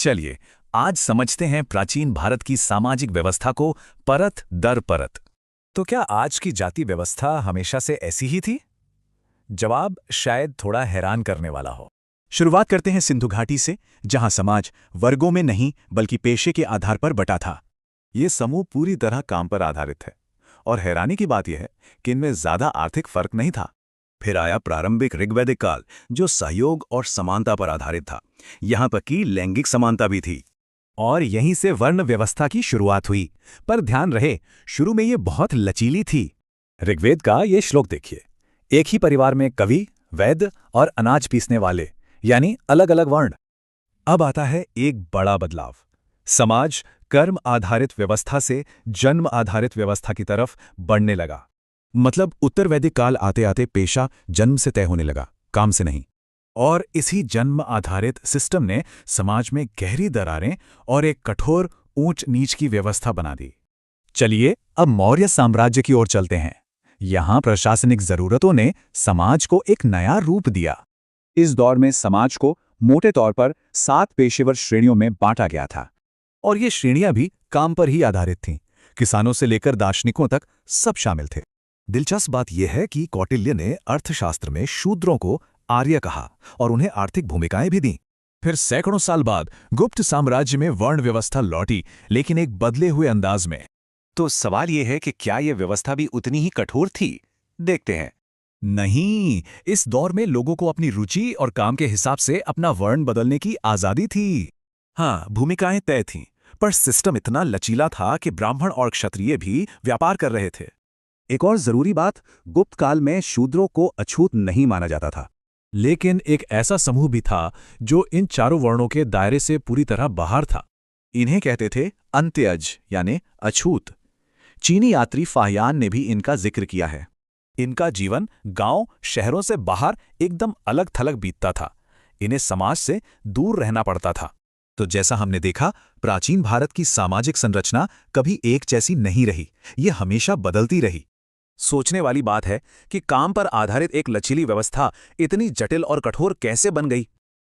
चलिए आज समझते हैं प्राचीन भारत की सामाजिक व्यवस्था को परत दर परत। तो क्या आज की जाति व्यवस्था हमेशा से ऐसी ही थी? जवाब शायद थोड़ा हैरान करने वाला हो। शुरुआत करते हैं सिंधु घाटी से, जहां समाज वर्गों में नहीं बल्कि पेशे के आधार पर बटा था। ये समूह पूरी तरह काम पर आधारित है और हैरानी की बात यह है कि इनमें ज्यादा आर्थिक फर्क नहीं था। फिर आया प्रारंभिक ऋग्वैदिक काल, जो सहयोग और समानता पर आधारित था। यहाँ तक कि लैंगिक समानता भी थी। और यहीं से वर्ण व्यवस्था की शुरुआत हुई। पर ध्यान रहे, शुरू में ये बहुत लचीली थी। ऋग्वेद का ये श्लोक देखिए, एक ही परिवार में कवि, वैद्य और अनाज पीसने वाले, यानी अलग अलग वर्ण। अब आता है एक बड़ा बदलाव। समाज कर्म आधारित व्यवस्था से जन्म आधारित व्यवस्था की तरफ बढ़ने लगा। मतलब उत्तर वैदिक काल आते आते पेशा जन्म से तय होने लगा, काम से नहीं। और इसी जन्म आधारित सिस्टम ने समाज में गहरी दरारें और एक कठोर ऊंच नीच की व्यवस्था बना दी। चलिए अब मौर्य साम्राज्य की ओर चलते हैं। यहां प्रशासनिक जरूरतों ने समाज को एक नया रूप दिया। इस दौर में समाज को मोटे तौर पर 7 पेशेवर श्रेणियों में बांटा गया था। और ये श्रेणियां भी काम पर ही आधारित थीं। किसानों से लेकर दार्शनिकों तक सब शामिल थे। दिलचस्प बात यह है कि कौटिल्य ने अर्थशास्त्र में शूद्रों को आर्य कहा और उन्हें आर्थिक भूमिकाएं भी दी। फिर सैकड़ों साल बाद गुप्त साम्राज्य में वर्ण व्यवस्था लौटी, लेकिन एक बदले हुए अंदाज में। तो सवाल यह है कि क्या यह व्यवस्था भी उतनी ही कठोर थी? देखते हैं। नहीं, इस दौर में लोगों को अपनी रुचि और काम के हिसाब से अपना वर्ण बदलने की आजादी थी। हाँ, भूमिकाएं तय थीं, पर सिस्टम इतना लचीला था कि ब्राह्मण और क्षत्रिय भी व्यापार कर रहे थे। एक और जरूरी बात, गुप्त काल में शूद्रों को अछूत नहीं माना जाता था। लेकिन एक ऐसा समूह भी था जो इन चारों वर्णों के दायरे से पूरी तरह बाहर था। इन्हें कहते थे अंत्यज, यानी अछूत। चीनी यात्री फाहियान ने भी इनका जिक्र किया है। इनका जीवन गांव शहरों से बाहर एकदम अलग थलग बीतता था। इन्हें समाज से दूर रहना पड़ता था। तो जैसा हमने देखा, प्राचीन भारत की सामाजिक संरचना कभी एक जैसी नहीं रही, ये हमेशा बदलती रही। सोचने वाली बात है कि काम पर आधारित एक लचीली व्यवस्था इतनी जटिल और कठोर कैसे बन गई।